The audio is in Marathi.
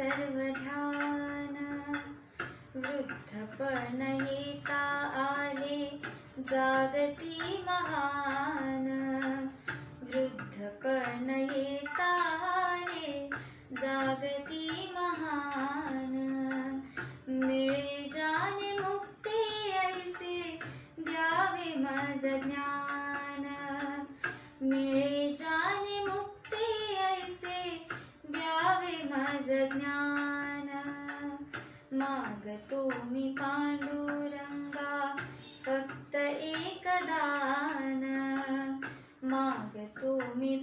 सर्व ध्यान, वृद्धपण येता आले जागती महान, वृद्धपण येता आले जागती महान, मिळे जाणे मुक्ती ऐसे द्यावे मज ज्ञान, मिळे जाणे मुक्ती ऐसे द्यावे मज ज्ञान, मागतो मी पांडुरंगा फक्त एक दान, मागतो मी